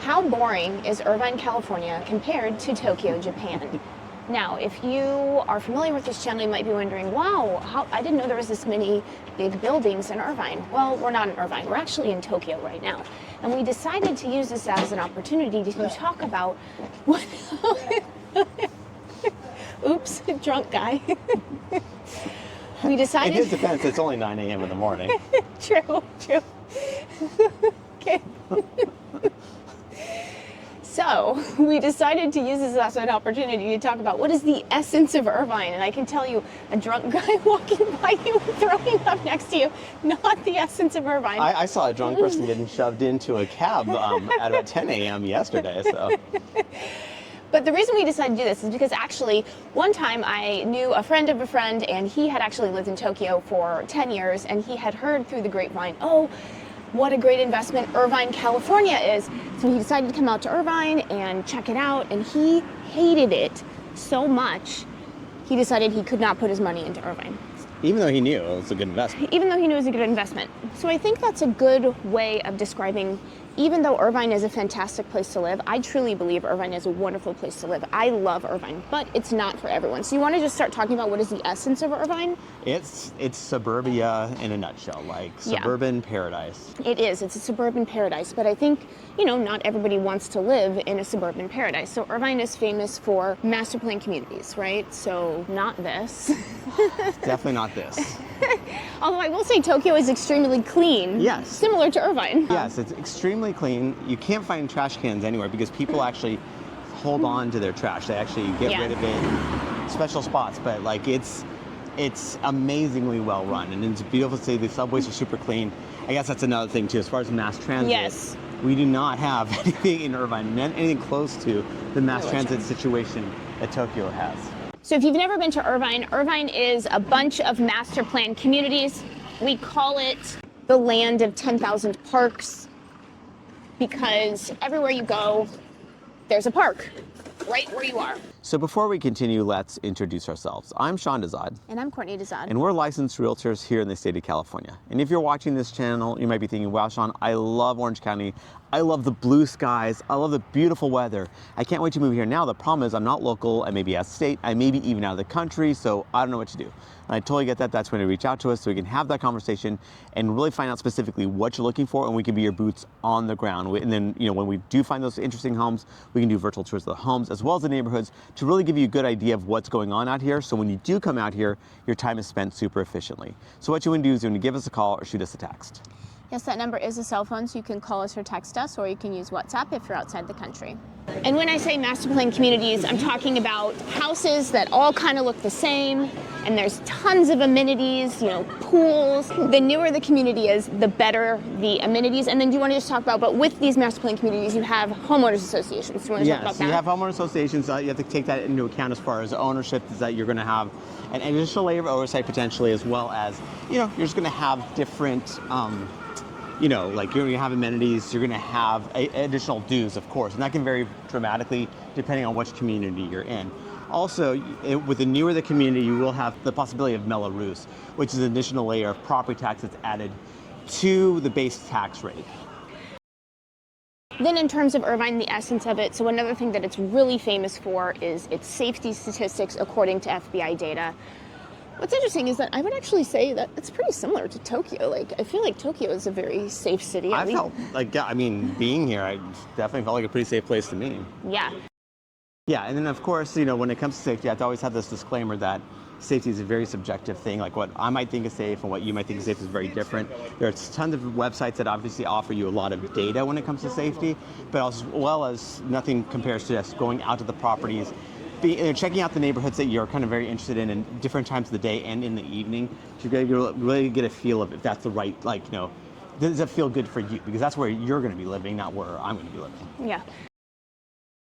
How boring is Irvine, California compared to Tokyo, Japan? Now, if you are familiar with this channel, you might be wondering, wow, I didn't know there was this many big buildings in Irvine. Well, we're not in Irvine. We're actually in Tokyo right now. And we decided to use this as an opportunity to talk about what... Oops, drunk guy. We decided... In his defense, it's only 9 a.m. in the morning. True. Okay. So, we decided to use this as an opportunity to talk about what is the essence of Irvine. And I can tell you, a drunk guy walking by you, throwing up next to you, not the essence of Irvine. I saw a drunk person getting shoved into a cab at about 10 a.m. yesterday, so... But the reason we decided to do this is because actually, one time I knew a friend of a friend, and he had actually lived in Tokyo for 10 years, and he had heard through the grapevine, oh, what a great investment Irvine, California is. So he decided to come out to Irvine and check it out, and he hated it so much, he decided he could not put his money into Irvine. Even though he knew it was a good investment. Even though he knew it was a good investment. So I think that's a good way of describing, even though Irvine is a fantastic place to live, I truly believe Irvine is a wonderful place to live. I love Irvine, but it's not for everyone. So you want to just start talking about what is the essence of Irvine? It's suburbia in a nutshell, like suburban paradise. It is. It's a suburban paradise, but I think, not everybody wants to live in a suburban paradise. So Irvine is famous for master plan communities, right? So not this. Definitely not this. Although I will say Tokyo is extremely clean. Yes. Similar to Irvine. Yes, it's extremely clean. You can't find trash cans anywhere because people actually hold on to their trash. They actually get rid of it in special spots, but like it's amazingly well run, and it's a beautiful city. The subways are super clean. I guess that's another thing too, as far as mass transit. We do not have anything in Irvine, anything close to the mass transit situation that Tokyo has. So if you've never been to Irvine, Irvine is a bunch of master plan communities. We call it the land of 10,000 parks because everywhere you go, there's a park right where you are. So before we continue, let's introduce ourselves. I'm Sean Dezad. And I'm Courtney Dezad. And we're licensed realtors here in the state of California. And if you're watching this channel, you might be thinking, wow, Sean, I love Orange County. I love the blue skies. I love the beautiful weather. I can't wait to move here. Now, the problem is I'm not local. I may be out of state. I may be even out of the country. So I don't know what to do. And I totally get that. That's when you reach out to us so we can have that conversation and really find out specifically what you're looking for, and we can be your boots on the ground. And then, when we do find those interesting homes, we can do virtual tours of the homes as well as the neighborhoods to really give you a good idea of what's going on out here. So when you do come out here, your time is spent super efficiently. So what you want to do is you want to give us a call or shoot us a text. Yes, that number is a cell phone, so you can call us or text us, or you can use WhatsApp if you're outside the country. And when I say master plan communities, I'm talking about houses that all kind of look the same, and there's tons of amenities, pools. The newer the community is, the better the amenities. And then do you want to just talk about, but with these master plan communities, you have homeowners associations. Do you want to talk about that? You have homeowner associations. You have to take that into account as far as ownership, is that you're going to have an additional layer of oversight potentially, as well as, you're just going to have different, like you're going to have amenities, you're going to have additional dues, of course, and that can vary dramatically depending on which community you're in. Also, with the newer the community, you will have the possibility of Mello Roos, which is an additional layer of property tax that's added to the base tax rate. Then in terms of Irvine, the essence of it, so another thing that it's really famous for is its safety statistics according to FBI data. What's interesting is that I would actually say that it's pretty similar to Tokyo. Like, I feel like Tokyo is a very safe city. I felt like, being here, I definitely felt like a pretty safe place to me. Yeah. Yeah, and then of course, when it comes to safety, I have to always have this disclaimer that safety is a very subjective thing. Like what I might think is safe and what you might think is safe is very different. There's tons of websites that obviously offer you a lot of data when it comes to safety, but as well as nothing compares to just going out to the properties, checking out the neighborhoods that you're kind of very interested in different times of the day and in the evening to really get a feel of if that's the right, does it feel good for you? Because that's where you're going to be living, not where I'm going to be living. Yeah.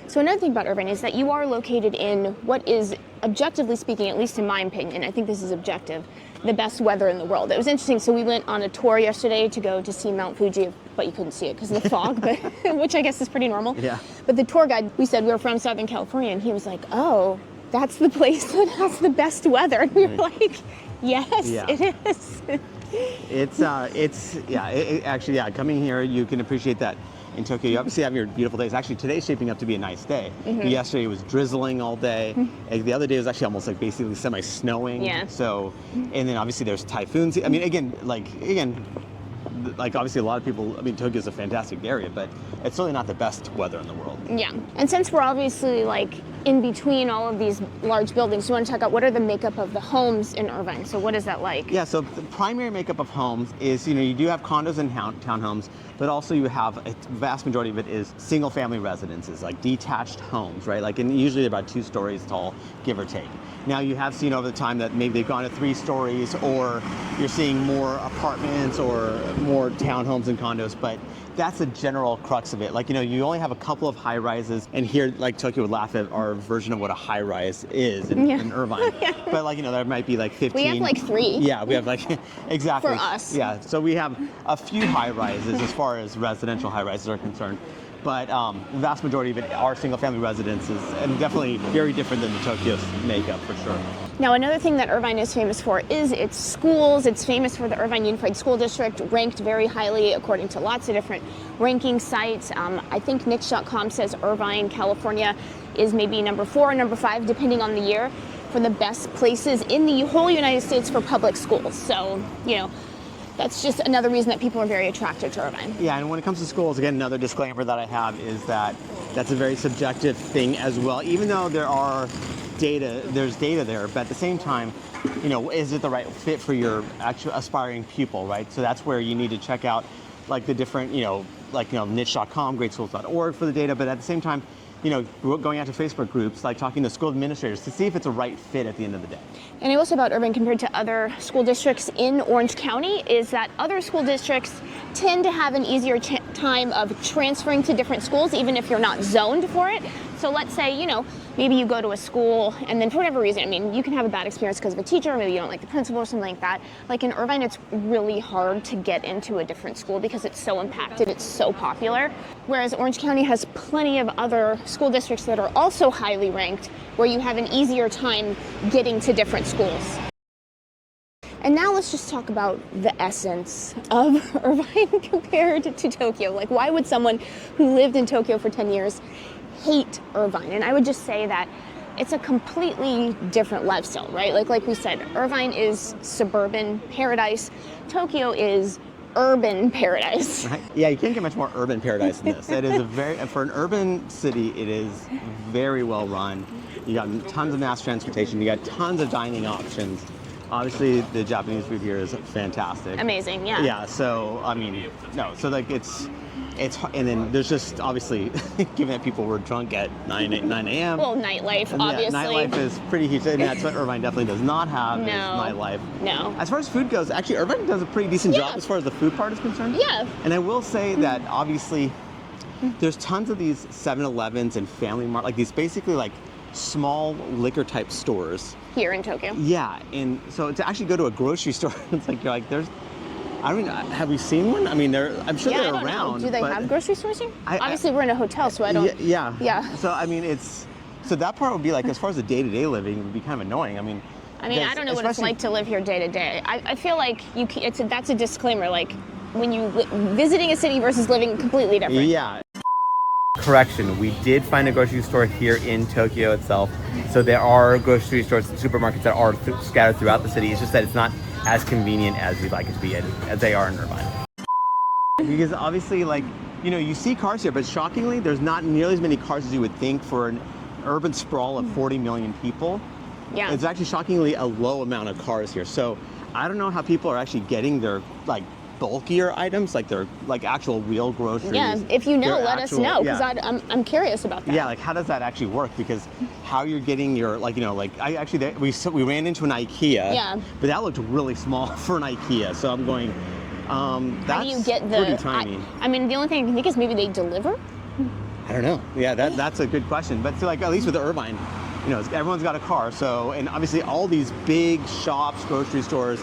So another thing about Irvine is that you are located in what is, objectively speaking, at least in my opinion, I think this is objective, the best weather in the world. It was interesting. So we went on a tour yesterday to go to see Mount Fuji, but you couldn't see it because of the fog, but which I guess is pretty normal. Yeah. But the tour guide, we said we were from Southern California, and he was like, oh, that's the place that has the best weather. And we were like, yes, it is. Actually, coming here, you can appreciate that in Tokyo. You obviously have your beautiful days. Actually, today's shaping up to be a nice day. Mm-hmm. Yesterday it was drizzling all day. And the other day was actually almost like basically semi-snowing. Yeah. So, and then obviously there's typhoons. I mean, again, obviously a lot of people, I mean, Tokyo's a fantastic area, but it's really not the best weather in the world. Yeah, and since we're obviously like in between all of these large buildings, you want to check out what are the makeup of the homes in Irvine. So what is that like? Yeah, so the primary makeup of homes is, you do have condos and townhomes, but also you have a vast majority of it is single family residences, like detached homes, right? Like, and usually they're about 2 stories tall, give or take. Now you have seen over the time that maybe they've gone to 3 stories, or you're seeing more apartments or more townhomes and condos, but that's the general crux of it. Like, you only have a couple of high rises, and here, like, Tokyo would laugh at our version of what a high rise is in Irvine. But like, there might be like 15. We have like 3. Yeah, we have like, exactly. For us. Yeah, so we have a few high rises as far as residential high rises are concerned. But the vast majority of it are single family residences, and definitely very different than the Tokyo's makeup for sure. Now, another thing that Irvine is famous for is its schools. It's famous for the Irvine Unified School District, ranked very highly according to lots of different ranking sites. I think Niche.com says Irvine, California is maybe number 4 or number 5, depending on the year, for the best places in the whole United States for public schools. So, that's just another reason that people are very attracted to Irvine. Yeah, and when it comes to schools, again, another disclaimer that I have is that that's a very subjective thing as well. Even though there's data there, but at the same time, is it the right fit for your actual aspiring pupil, right? So that's where you need to check out like the different, niche.com, greatschools.org for the data, but at the same time, going out to Facebook groups, like talking to school administrators to see if it's a right fit at the end of the day. And I will say about Irvine compared to other school districts in Orange County is that other school districts tend to have an easier time of transferring to different schools, even if you're not zoned for it. So let's say, maybe you go to a school and then for whatever reason, you can have a bad experience because of a teacher, or maybe you don't like the principal or something like that. Like in Irvine, it's really hard to get into a different school because it's so impacted, it's so popular. Whereas Orange County has plenty of other school districts that are also highly ranked where you have an easier time getting to different schools. And now let's just talk about the essence of Irvine compared to Tokyo. Like, why would someone who lived in Tokyo for 10 years hate Irvine? And I would just say that it's a completely different lifestyle, right? Like we said, Irvine is suburban paradise. Tokyo is urban paradise. Right? Yeah, you can't get much more urban paradise than this. It is for an urban city, it is very well run. You got tons of mass transportation. You got tons of dining options. Obviously, the Japanese food here is fantastic. Amazing, yeah. Yeah, so, so like it's, and then there's just, obviously, given that people were drunk at 9 a.m. Well, nightlife, and obviously. Yeah, nightlife is pretty huge, and that's what Irvine definitely does not have, is nightlife. No. As far as food goes, actually, Irvine does a pretty decent job as far as the food part is concerned. Yeah. And I will say that, obviously, there's tons of these 7-Elevens and Family Mart, like these basically like small liquor type stores. Here in Tokyo. Yeah, and so to actually go to a grocery store, it's like, have we seen one? I'm sure they're around. Do they have grocery stores here? Obviously, we're in a hotel, so I don't. Yeah. So, so that part would be like, as far as the day-to-day living, it would be kind of annoying. I don't know what it's like to live here day to day. I feel like that's a disclaimer, like when you visiting a city versus living completely different. Yeah. Correction, we did find a grocery store here in Tokyo itself. So there are grocery stores and supermarkets that are scattered throughout the city. It's just that it's not as convenient as you'd like it to be, as they are in Irvine. Because obviously, you see cars here, but shockingly, there's not nearly as many cars as you would think for an urban sprawl of 40 million people. Yeah. It's actually shockingly a low amount of cars here. So I don't know how people are actually getting their bulkier items, like their actual real groceries. Yeah, if you know, let us know, because I'm curious about that. Yeah, how does that actually work? Because how you're getting your we ran into an IKEA. Yeah. But that looked really small for an IKEA. So I'm going, that's how do you get pretty tiny. The only thing I can think is maybe they deliver. I don't know. Yeah, that's a good question. But so at least with Irvine, everyone's got a car. So, and obviously all these big shops, grocery stores,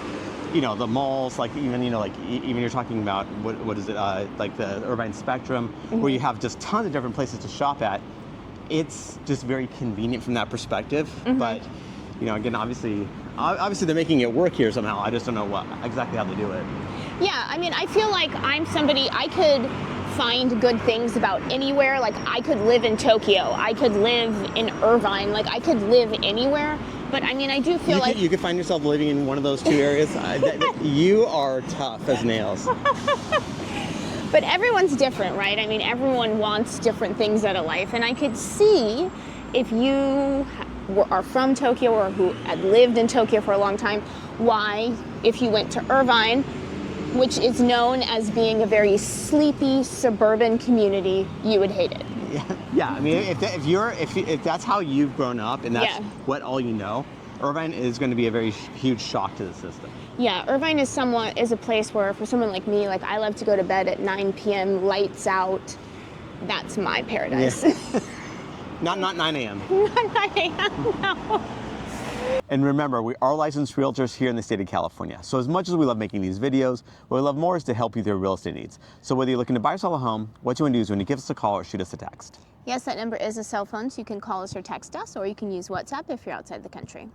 the malls, even you're talking about, what is it, like the Irvine Spectrum, where you have just tons of different places to shop at. It's just very convenient from that perspective. But, again, obviously they're making it work here somehow. I just don't know exactly how they do it. Yeah, I feel like I'm somebody, I could find good things about anywhere. Like I could live in Tokyo, I could live in Irvine, like I could live anywhere. But I mean, I do feel like you could find yourself living in one of those two areas. You are tough as nails. But everyone's different, right? I mean, everyone wants different things out of life. And I could see if you are from Tokyo or who had lived in Tokyo for a long time, why, if you went to Irvine, which is known as being a very sleepy suburban community, you would hate it. Yeah. I mean, if that's how you've grown up and that's what all you know, Irvine is going to be a very huge shock to the system. Yeah, Irvine is a place where for someone like me, like I love to go to bed at 9 p.m., lights out. That's my paradise. Yeah. Not 9 a.m. Not 9 a.m., no. And remember, we are licensed realtors here in the state of California. So as much as we love making these videos, what we love more is to help you with your real estate needs. So whether you're looking to buy or sell a home, what you want to do is when you give us a call or shoot us a text. Yes, that number is a cell phone, so you can call us or text us, or you can use WhatsApp if you're outside the country.